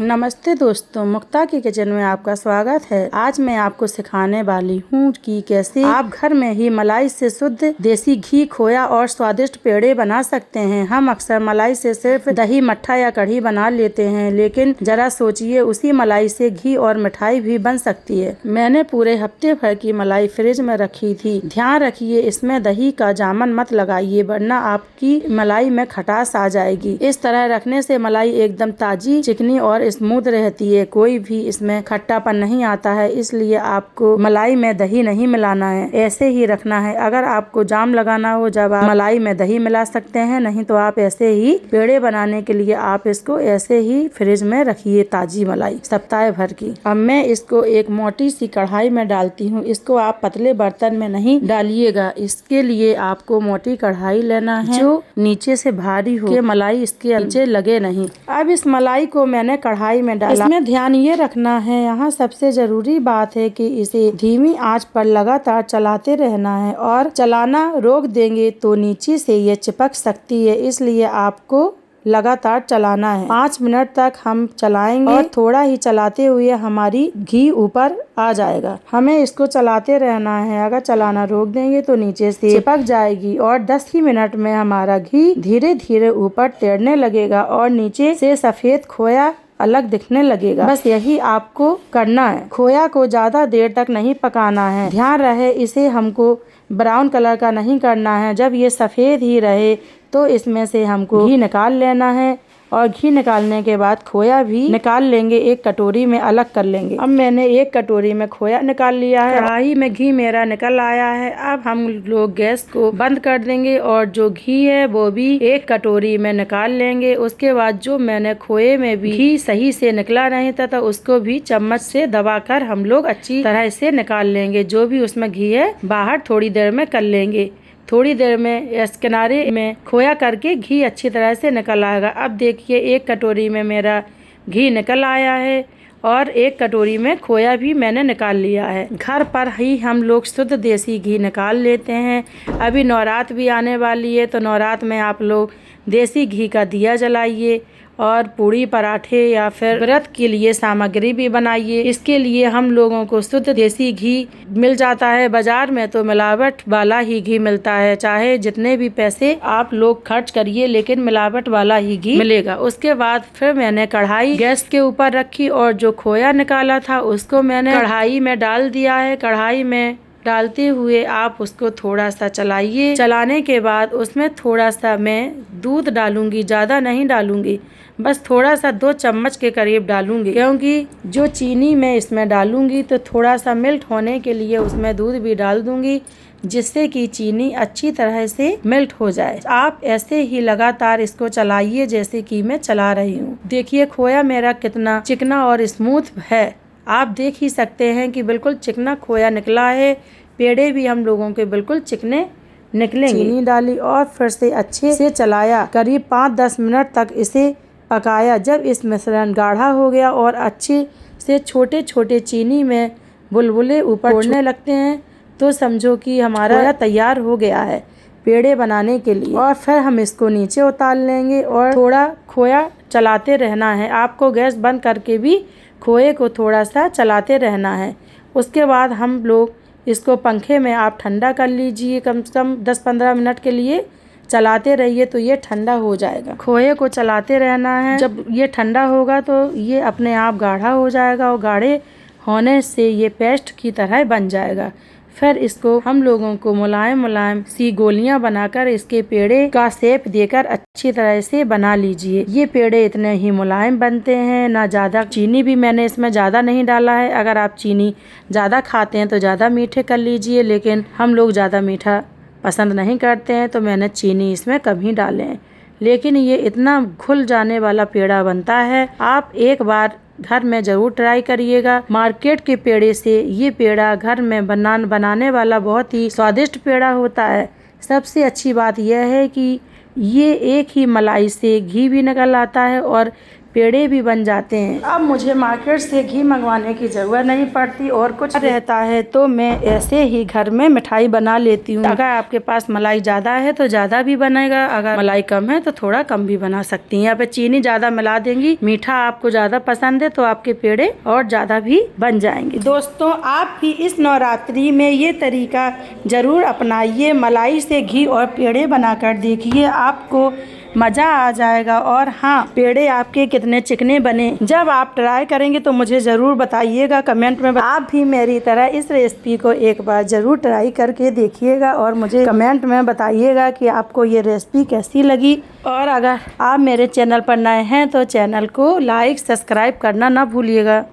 नमस्ते दोस्तों, मुक्ता की किचन में आपका स्वागत है। आज मैं आपको सिखाने वाली हूँ कि कैसे आप घर में ही मलाई से शुद्ध देसी घी, खोया और स्वादिष्ट पेड़े बना सकते हैं। हम अक्सर मलाई से सिर्फ दही, मट्ठा या कढ़ी बना लेते हैं, लेकिन जरा सोचिए, उसी मलाई से घी और मिठाई भी बन सकती है। मैंने पूरे हफ्ते भर की मलाई फ्रिज में रखी थी। ध्यान रखिए, इसमें दही का जामन मत लगाइए, वरना आपकी मलाई में खटास आ जाएगी। इस तरह रखने से मलाई एकदम ताजी, चिकनी और स्मूथ रहती है। कोई भी इसमें खट्टापन नहीं आता है, इसलिए आपको मलाई में दही नहीं मिलाना है, ऐसे ही रखना है। अगर आपको जाम लगाना हो जब आप मलाई में दही मिला सकते हैं, नहीं तो आप ऐसे ही पेड़े बनाने के लिए आप इसको ऐसे ही फ्रिज में रखिए, ताजी मलाई सप्ताह भर की। अब मैं इसको एक मोटी सी कढ़ाई में डालती हूँ। इसको आप पतले बर्तन में नहीं डालिएगा, इसके लिए आपको मोटी कढ़ाई लेना है जो नीचे से भारी हो, मलाई इसके नीचे लगे नहीं। अब इस मलाई को मैंने कढ़ाई में डाला। इसमें ध्यान ये रखना है, यहाँ सबसे जरूरी बात है कि इसे धीमी आंच पर लगातार चलाते रहना है, और चलाना रोक देंगे तो नीचे से ये चिपक सकती है, इसलिए आपको लगातार चलाना है। 5 मिनट तक हम चलाएंगे और थोड़ा ही चलाते हुए हमारी घी ऊपर आ जाएगा। हमें इसको चलाते रहना है, अगर चलाना रोक देंगे तो नीचे से चिपक जाएगी, और 10 ही मिनट में हमारा घी धीरे धीरे ऊपर तैरने लगेगा और नीचे से सफेद खोया अलग दिखने लगेगा। बस यही आपको करना है। खोया को ज्यादा देर तक नहीं पकाना है। ध्यान रहे, इसे हमको ब्राउन कलर का नहीं करना है। जब ये सफेद ही रहे तो इसमें से हमको घी निकाल लेना है, और घी निकालने के बाद खोया भी निकाल लेंगे, एक कटोरी में अलग कर लेंगे। अब मैंने एक कटोरी में खोया निकाल लिया है, कढ़ाई में घी मेरा निकल आया है। अब हम लोग गैस को बंद कर देंगे और जो घी है वो भी एक कटोरी में निकाल लेंगे। उसके बाद जो मैंने खोए में भी घी सही से निकला नहीं था, तो उसको भी चम्मच से दबाकर हम लोग अच्छी तरह से निकाल लेंगे। जो भी उसमें घी है बाहर थोड़ी देर में कर लेंगे। थोड़ी देर में इस किनारे में खोया करके घी अच्छी तरह से निकल आएगा। अब देखिए, एक कटोरी में मेरा घी निकल आया है और एक कटोरी में खोया भी मैंने निकाल लिया है। घर पर ही हम लोग शुद्ध देसी घी निकाल लेते हैं। अभी नवरात्र भी आने वाली है, तो नवरात्र में आप लोग देसी घी का दिया जलाइए और पूड़ी, पराठे या फिर व्रत के लिए सामग्री भी बनाइए। इसके लिए हम लोगों को शुद्ध देसी घी मिल जाता है। बाजार में तो मिलावट वाला ही घी मिलता है, चाहे जितने भी पैसे आप लोग खर्च करिए, लेकिन मिलावट वाला ही घी मिलेगा। उसके बाद फिर मैंने कढ़ाई गैस के ऊपर रखी और जो खोया निकाला था उसको मैंने कढ़ाई में डाल दिया है। कढ़ाई में डालते हुए आप उसको थोड़ा सा चलाइए। चलाने के बाद उसमें थोड़ा सा मैं दूध डालूंगी, ज़्यादा नहीं डालूंगी, बस थोड़ा सा 2 चम्मच के करीब डालूंगी, क्योंकि जो चीनी मैं इसमें डालूंगी तो थोड़ा सा मेल्ट होने के लिए उसमें दूध भी डाल दूंगी, जिससे कि चीनी अच्छी तरह से मेल्ट हो जाए। आप ऐसे ही लगातार इसको चलाइए जैसे कि मैं चला रही हूँ। देखिए खोया मेरा कितना चिकना और स्मूथ है, आप देख ही सकते हैं कि बिल्कुल चिकना खोया निकला है। पेड़े भी हम लोगों के बिल्कुल चिकने निकलेंगे। चीनी डाली और फिर से अच्छे से चलाया, करीब 5-10 मिनट तक इसे पकाया। जब इस मिश्रण गाढ़ा हो गया और अच्छे से छोटे छोटे चीनी में बुलबुले ऊपर उड़ने लगते हैं, तो समझो कि हमारा खोया तैयार हो गया है पेड़े बनाने के लिए। और फिर हम इसको नीचे उतार लेंगे और थोड़ा खोया चलाते रहना है। आपको गैस बंद करके भी खोए को थोड़ा सा चलाते रहना है। उसके बाद हम लोग इसको पंखे में आप ठंडा कर लीजिए, कम से कम 10-15 मिनट के लिए चलाते रहिए, तो ये ठंडा हो जाएगा। खोए को चलाते रहना है। जब ये ठंडा होगा तो ये अपने आप गाढ़ा हो जाएगा, और गाढ़े होने से ये पेस्ट की तरह बन जाएगा। फिर इसको हम लोगों को मुलायम मुलायम सी गोलियां बनाकर इसके पेड़े का शेप देकर अच्छी तरह से बना लीजिए। ये पेड़े इतने ही मुलायम बनते हैं, ना ज़्यादा। चीनी भी मैंने इसमें ज़्यादा नहीं डाला है। अगर आप चीनी ज़्यादा खाते हैं तो ज़्यादा मीठे कर लीजिए, लेकिन हम लोग ज़्यादा मीठा पसंद नहीं करते हैं, तो मैंने चीनी इसमें कम ही डाले हैं। लेकिन ये इतना घुल जाने वाला पेड़ा बनता है, आप एक बार घर में ज़रूर ट्राई करिएगा। मार्केट के पेड़े से ये पेड़ा घर में बनाने वाला बहुत ही स्वादिष्ट पेड़ा होता है। सबसे अच्छी बात यह है कि ये एक ही मलाई से घी भी निकल आता है और पेड़े भी बन जाते हैं। अब मुझे मार्केट से घी मंगवाने की जरूरत नहीं पड़ती और कुछ रहता है तो मैं ऐसे ही घर में मिठाई बना लेती हूँ। अगर आपके पास मलाई ज़्यादा है तो ज़्यादा भी बनेगा, अगर मलाई कम है तो थोड़ा कम भी बना सकती हैं। यहाँ पे चीनी ज़्यादा मिला देंगी, मीठा आपको ज़्यादा पसंद है तो आपके पेड़े और ज़्यादा भी बन जाएंगे। दोस्तों, आप भी इस नवरात्रि में ये तरीका ज़रूर अपनाइए, मलाई से घी और पेड़े बनाकर देखिए, आपको मज़ा आ जाएगा। और हाँ, पेड़े आपके कितने चिकने बने, जब आप ट्राई करेंगे तो मुझे ज़रूर बताइएगा कमेंट में। आप भी मेरी तरह इस रेसिपी को एक बार ज़रूर ट्राई करके देखिएगा और मुझे कमेंट में बताइएगा कि आपको ये रेसिपी कैसी लगी। और अगर आप मेरे चैनल पर नए हैं तो चैनल को लाइक सब्सक्राइब करना ना भूलिएगा।